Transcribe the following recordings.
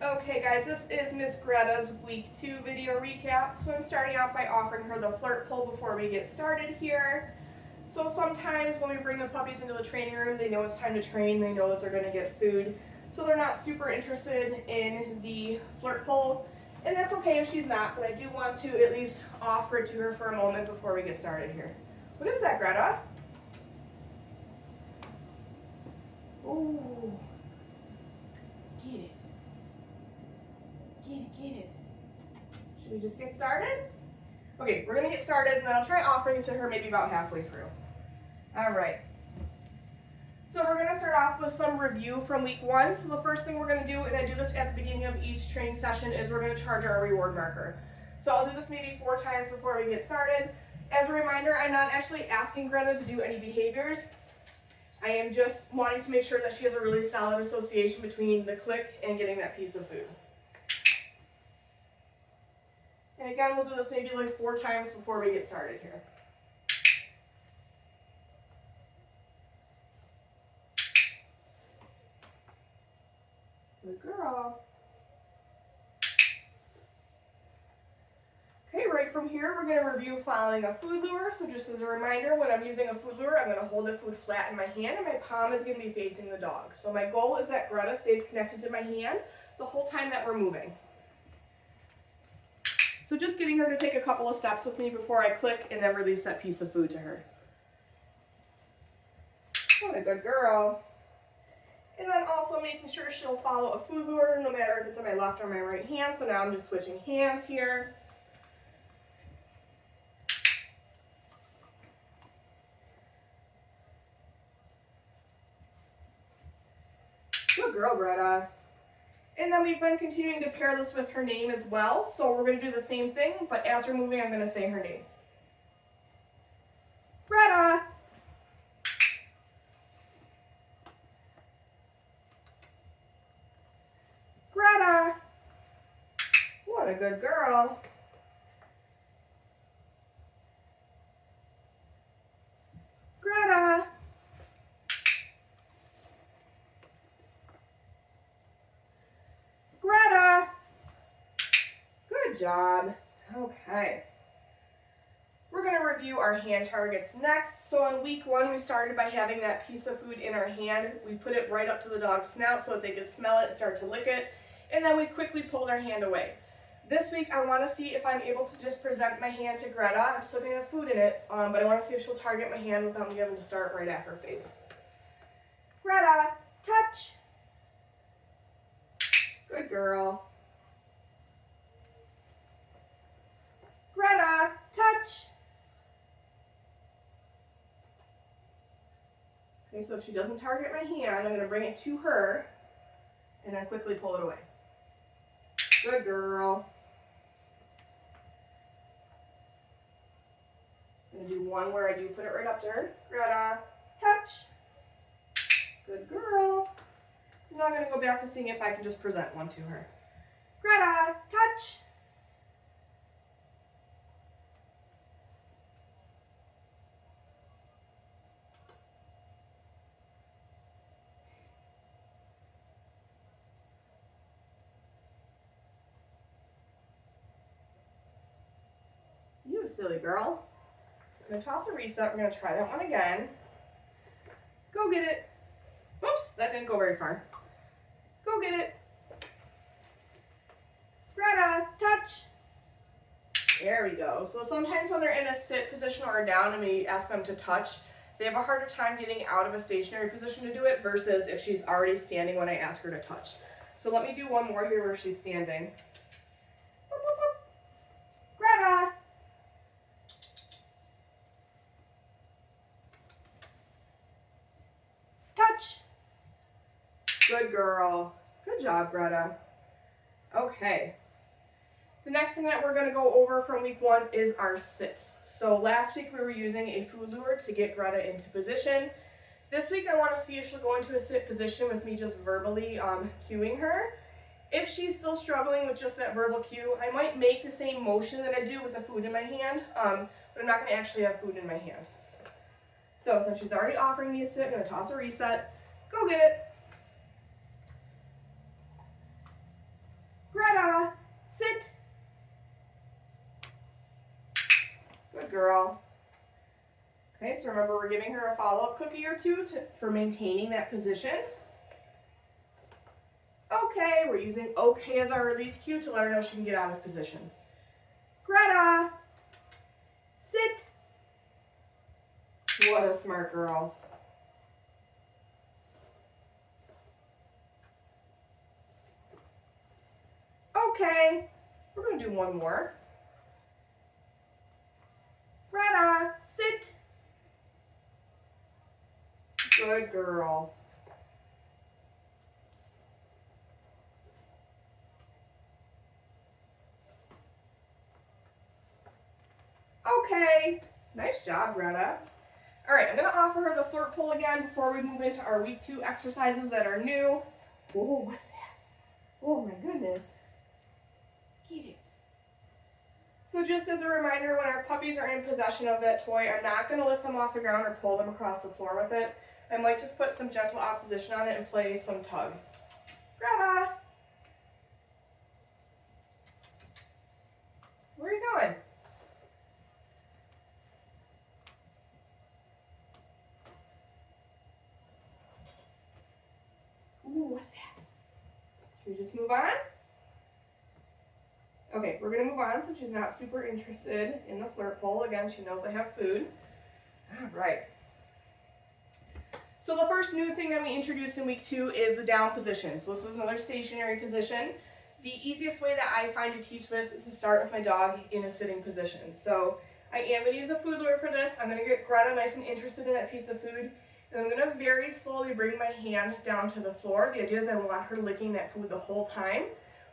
Okay guys, this is Miss Greta's week 2 video recap. So I'm starting out by offering her the flirt pull before we get started here. So sometimes when we bring the puppies into the training room, they know it's time to train, they know that they're going to get food. So they're not super interested in the flirt pull. And that's okay if she's not, but I do want to at least offer it to her for a moment before we get started here. What is that, Greta? Ooh. Get it. Get it. Should we just get started? Okay, we're going to get started, and then I'll try offering it to her maybe about halfway through. All right. So we're going to start off with some review from week 1. So the first thing we're going to do, and I do this at the beginning of each training session, is we're going to charge our reward marker. So I'll do this maybe 4 times before we get started. As a reminder, I'm not actually asking Greta to do any behaviors. I am just wanting to make sure that she has a really solid association between the click and getting that piece of food. And again, we'll do this maybe like 4 times before we get started here. Good girl. Okay, right from here, we're going to review following a food lure. So just as a reminder, when I'm using a food lure, I'm going to hold the food flat in my hand and my palm is going to be facing the dog. So my goal is that Greta stays connected to my hand the whole time that we're moving. So just getting her to take a couple of steps with me before I click and then release that piece of food to her. What a good girl. And then also making sure she'll follow a food lure no matter if it's in my left or my right hand. So now I'm just switching hands here. Good girl, Greta. And then we've been continuing to pair this with her name as well. So we're going to do the same thing, but as we're moving, I'm going to say her name. Greta. Greta. What a good girl. Greta. Greta. Good job. Okay. We're going to review our hand targets next. So in week 1, we started by having that piece of food in our hand. We put it right up to the dog's snout so that they could smell it and start to lick it. And then we quickly pulled our hand away. This week, I want to see if I'm able to just present my hand to Greta. I'm still going to have food in it, but I want to see if she'll target my hand without me having to start right at her face. Greta, touch. Good girl. Greta, touch. Okay, so if she doesn't target my hand, I'm going to bring it to her and then quickly pull it away. Good girl. I'm going to do one where I do put it right up to her. Greta, touch. Good girl. Now I'm going to go back to seeing if I can just present one to her. Greta, touch. You silly girl. I'm going to toss a reset. We're going to try that one again. Go get it. Oops, that didn't go very far. Go get it. Greta, touch. There we go. So sometimes when they're in a sit position or down and we ask them to touch, they have a harder time getting out of a stationary position to do it versus if she's already standing when I ask her to touch. So let me do one more here where she's standing. Boop, boop, boop. Greta. Touch. Good girl. Good job, Greta. Okay. The next thing that we're going to go over from week 1 is our sits. So last week we were using a food lure to get Greta into position. This week I want to see if she'll go into a sit position with me just verbally cueing her. If she's still struggling with just that verbal cue, I might make the same motion that I do with the food in my hand, but I'm not going to actually have food in my hand. So since she's already offering me a sit, I'm going to toss a reset. Go get it. Good girl. Okay, so remember we're giving her a follow-up cookie or two for maintaining that position. Okay, we're using okay as our release cue to let her know she can get out of position. Greta, sit. What a smart girl. Okay, we're going to do one more. Greta, sit. Good girl. Okay, nice job, Greta. All right, I'm going to offer her the flirt pole again before we move into our week 2 exercises that are new. Whoa, what's that? Oh my goodness. Get it. So just as a reminder, when our puppies are in possession of that toy, I'm not going to lift them off the ground or pull them across the floor with it. I might just put some gentle opposition on it and play some tug. Greta! Where are you going? Ooh, what's that? Should we just move on? Okay, we're going to move on since she's not super interested in the flirt pole. Again, she knows I have food. All right. So the first new thing that we introduced in week 2 is the down position. So this is another stationary position. The easiest way that I find to teach this is to start with my dog in a sitting position. So I am going to use a food lure for this. I'm going to get Greta nice and interested in that piece of food. And I'm going to very slowly bring my hand down to the floor. The idea is I want her licking that food the whole time.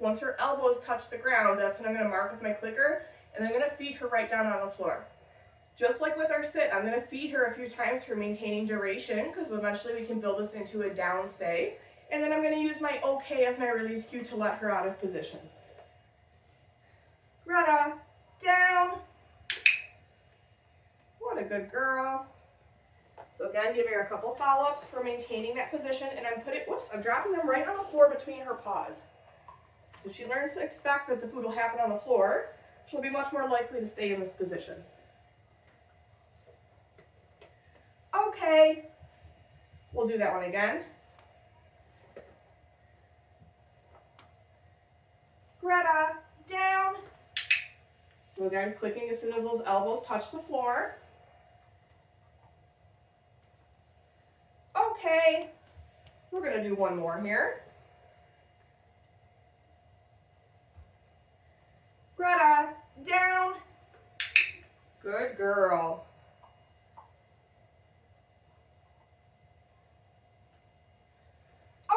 Once her elbows touch the ground, that's when I'm going to mark with my clicker, and I'm going to feed her right down on the floor. Just like with our sit, I'm going to feed her a few times for maintaining duration, because eventually we can build this into a down stay. And then I'm going to use my okay as my release cue to let her out of position. Greta, down. What a good girl. So again, giving her a couple follow-ups for maintaining that position, and I'm dropping them right on the floor between her paws. So if she learns to expect that the food will happen on the floor, she'll be much more likely to stay in this position. Okay, we'll do that one again. Greta, down. So again, clicking as soon as those elbows touch the floor. Okay, we're going to do one more here. Greta, down. Good girl.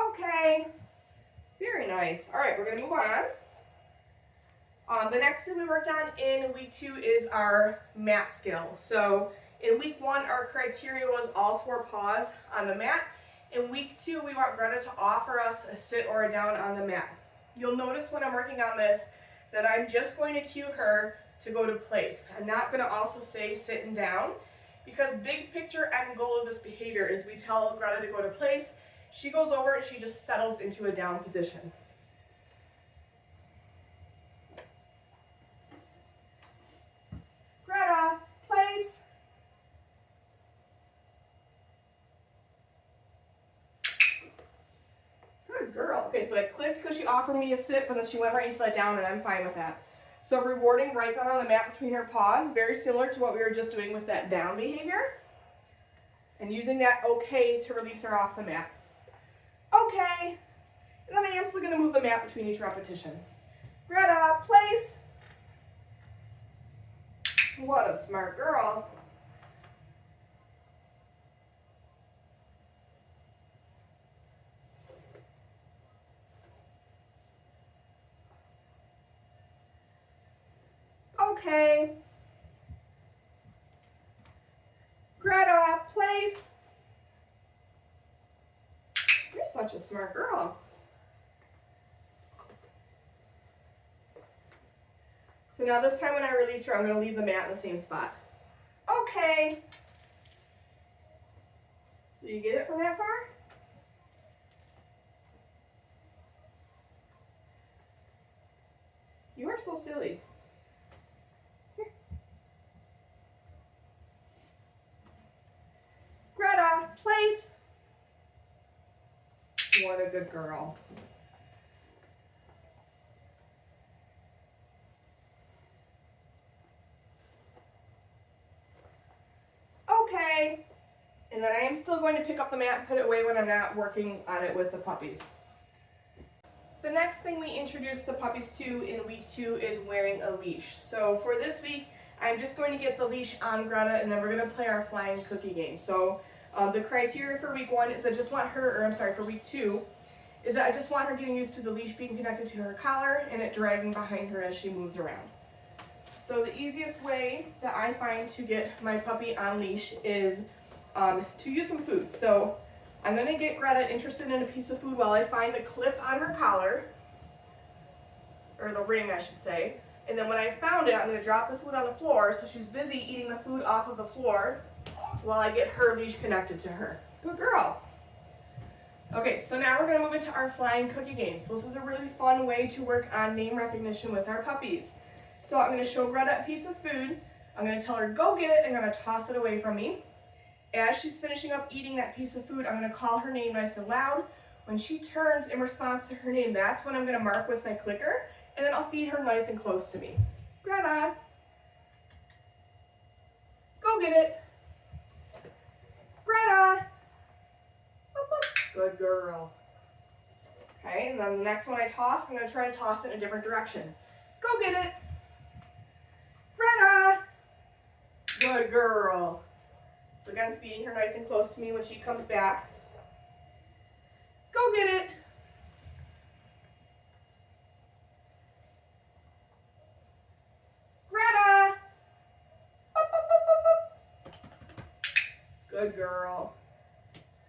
Okay, very nice. All right, we're going to move on. The next thing we worked on in week 2 is our mat skill. So in week 1, our criteria was all 4 paws on the mat. In week 2, we want Greta to offer us a sit or a down on the mat. You'll notice when I'm working on this that I'm just going to cue her to go to place. I'm not going to also say sit and down, because big picture end goal of this behavior is we tell Greta to go to place. She goes over and she just settles into a down position. Greta, place. Good girl. Okay, so I clicked because she offered me a sit, but then she went right into that down, and I'm fine with that. So rewarding right down on the mat between her paws, very similar to what we were just doing with that down behavior. And using that okay to release her off the mat. Okay. And then I am still going to move the mat between each repetition. Greta, place. What a smart girl. Okay. Greta, place. You're such a smart girl. So now this time when I release her, I'm going to leave the mat in the same spot. Okay. Did you get it from that far? You are so silly. Here. What a good girl. Okay. And then I am still going to pick up the mat and put it away when I'm not working on it with the puppies. The next thing we introduced the puppies to in week 2 is wearing a leash. So for this week, I'm just going to get the leash on Greta, and then we're going to play our flying cookie game. So the criteria for week 1 is I just want her, or I'm sorry, for week 2, is that I just want her getting used to the leash being connected to her collar and it dragging behind her as she moves around. So the easiest way that I find to get my puppy on leash is to use some food. So I'm going to get Greta interested in a piece of food while I find the clip on her collar, or the ring I should say. And then when I found it, I'm going to drop the food on the floor so she's busy eating the food off of the floor while I get her leash connected to her. Good girl. Okay, so now we're going to move into our flying cookie game. So this is a really fun way to work on name recognition with our puppies. So I'm going to show Greta a piece of food. I'm going to tell her, go get it, and I'm going to toss it away from me. As she's finishing up eating that piece of food, I'm going to call her name nice and loud. When she turns in response to her name, that's when I'm going to mark with my clicker, and then I'll feed her nice and close to me. Greta, go get it. Greta. Good girl. Okay, and then the next one I toss, I'm going to try to toss it in a different direction. Go get it. Greta. Good girl. So again, feeding her nice and close to me when she comes back. Go get it. Greta. Good girl.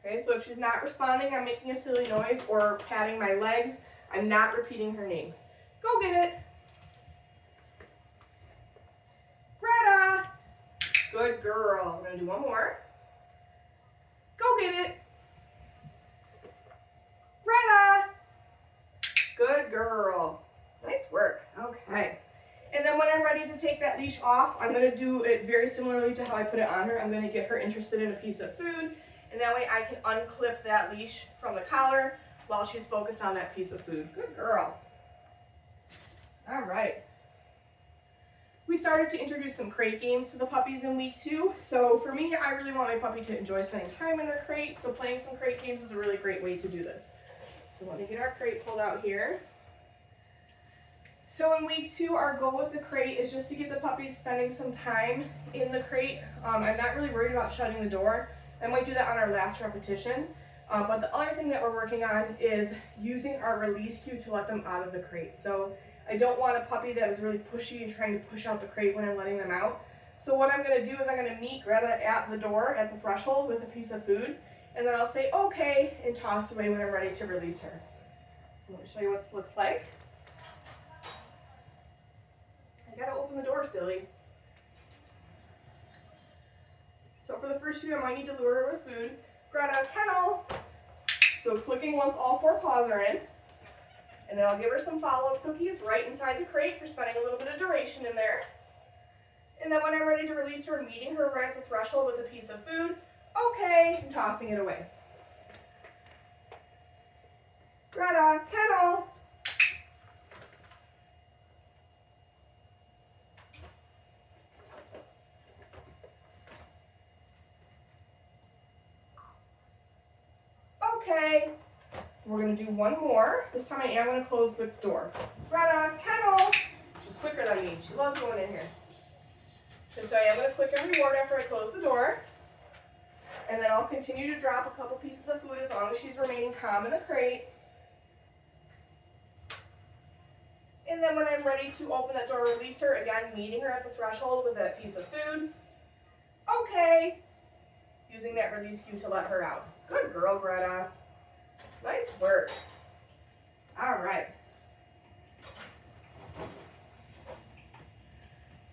Okay, so if she's not responding, I'm making a silly noise or patting my legs. I'm not repeating her name. Go get it. Greta. Good girl. We're going to do one more. Go get it. Greta. Good girl. Nice work. Okay. And then when I'm ready to take that leash off, I'm going to do it very similarly to how I put it on her. I'm going to get her interested in a piece of food, and that way I can unclip that leash from the collar while she's focused on that piece of food. Good girl. All right. We started to introduce some crate games to the puppies in week 2. So for me, I really want my puppy to enjoy spending time in their crate. So playing some crate games is a really great way to do this. So let me get our crate pulled out here. So in week 2, our goal with the crate is just to get the puppies spending some time in the crate. I'm not really worried about shutting the door. I might do that on our last repetition. But the other thing that we're working on is using our release cue to let them out of the crate. So I don't want a puppy that is really pushy and trying to push out the crate when I'm letting them out. So what I'm going to do is I'm going to meet Greta at the door, at the threshold, with a piece of food. And then I'll say, okay, and toss away when I'm ready to release her. So let me show you what this looks like. I gotta open the door, silly. So for the first 2, I might need to lure her with food. Greta, kennel. So clicking once all 4 paws are in. And then I'll give her some follow-up cookies right inside the crate for spending a little bit of duration in there. And then when I'm ready to release her, meeting her right at the threshold with a piece of food. Okay, and tossing it away. Greta, kennel. Okay, we're going to do one more. This time I am going to close the door. Greta, kennel. She's quicker than me. She loves going in here. And so I am going to click and reward after I close the door. And then I'll continue to drop a couple pieces of food as long as she's remaining calm in the crate. And then when I'm ready to open that door, release her, again, meeting her at the threshold with that piece of food. Okay. Using that release cue to let her out. Good girl, Greta. Nice work. All right.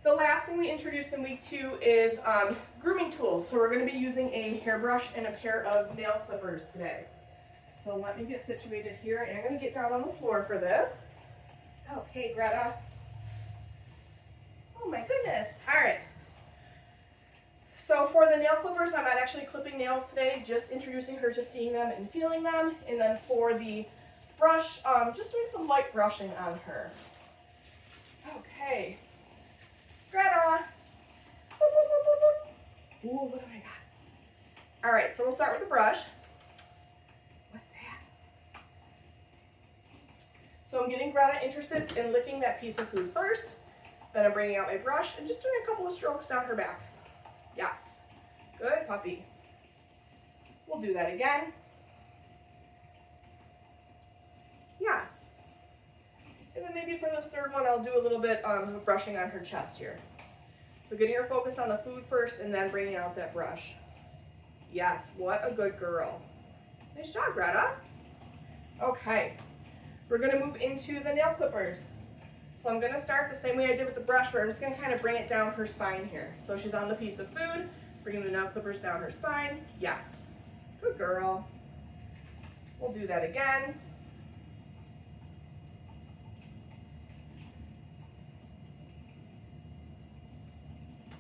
The last thing we introduced in week 2 is grooming tools. So we're going to be using a hairbrush and a pair of nail clippers today. So let me get situated here, and I'm going to get down on the floor for this. Okay, Greta. Oh my goodness. All right. So for the nail clippers, I'm not actually clipping nails today, just introducing her to seeing them and feeling them. And then for the brush, just doing some light brushing on her. Okay. Greta. Ooh, what do I got? All right, so we'll start with the brush. What's that? So I'm getting Greta interested in licking that piece of food first. Then I'm bringing out my brush and just doing a couple of strokes down her back. Yes. Good puppy. We'll do that again. Yes. And then maybe for this third one, I'll do a little bit of brushing on her chest here. So getting her focused on the food first and then bringing out that brush. Yes, what a good girl. Nice job, Greta. Okay, we're gonna move into the nail clippers. So I'm gonna start the same way I did with the brush, where I'm just gonna kind of bring it down her spine here. So she's on the piece of food, bringing the nail clippers down her spine. Yes, good girl. We'll do that again.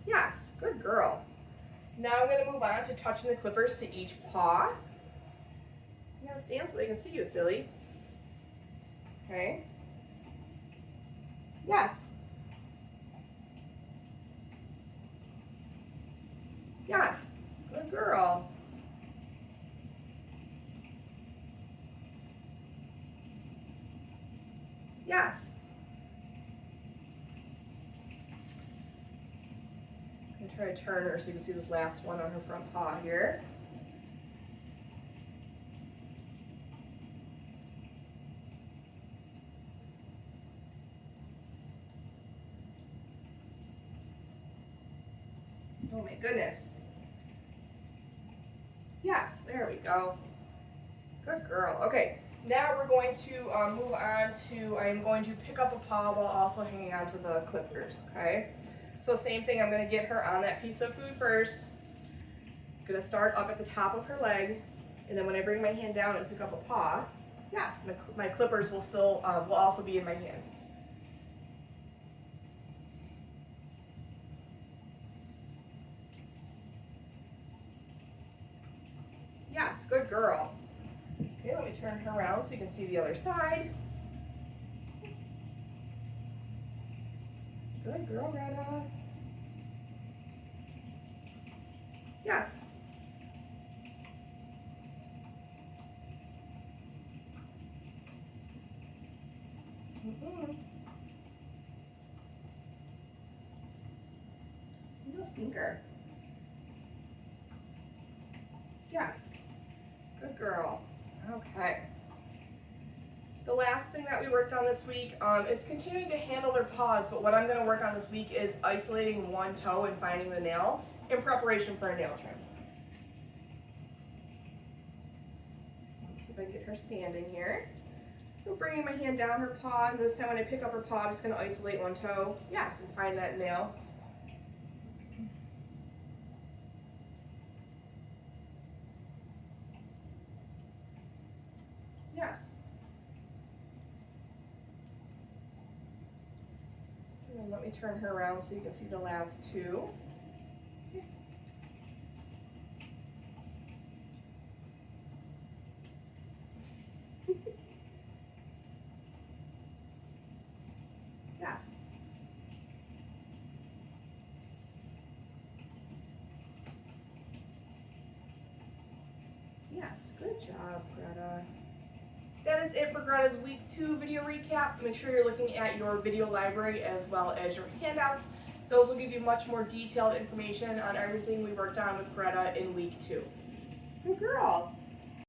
Yes, good girl. Now I'm gonna move on to touching the clippers to each paw. You gotta stand so they can see you, silly. Okay. Yes. Yes, good girl. Yes. I'm gonna try to turn her so you can see this last one on her front paw here. Oh my goodness. Yes, there we go. Good girl. Okay, now we're going to move on to, I'm going to pick up a paw while also hanging on to the clippers, okay? So same thing, I'm gonna get her on that piece of food first. Gonna start up at the top of her leg, and then when I bring my hand down and pick up a paw, yes, my clippers will still, will also be in my hand. Yes, good girl. Okay, let me turn her around so you can see the other side. Good girl, Greta. Yes. No stinker. Yes. Good girl. Okay. The last thing that we worked on this week is continuing to handle their paws, but what I'm going to work on this week is isolating one toe and finding the nail in preparation for a nail trim. Let me see if I can get her standing here. So bringing my hand down her paw, and this time when I pick up her paw, I'm just going to isolate one toe. Yes, and find that nail. Yes. And then let me turn her around so you can see the last two. Yes. Yes, good job, Greta. That is it for Greta's week 2 video recap. Make sure you're looking at your video library as well as your handouts. Those will give you much more detailed information on everything we worked on with Greta in week 2. Good girl.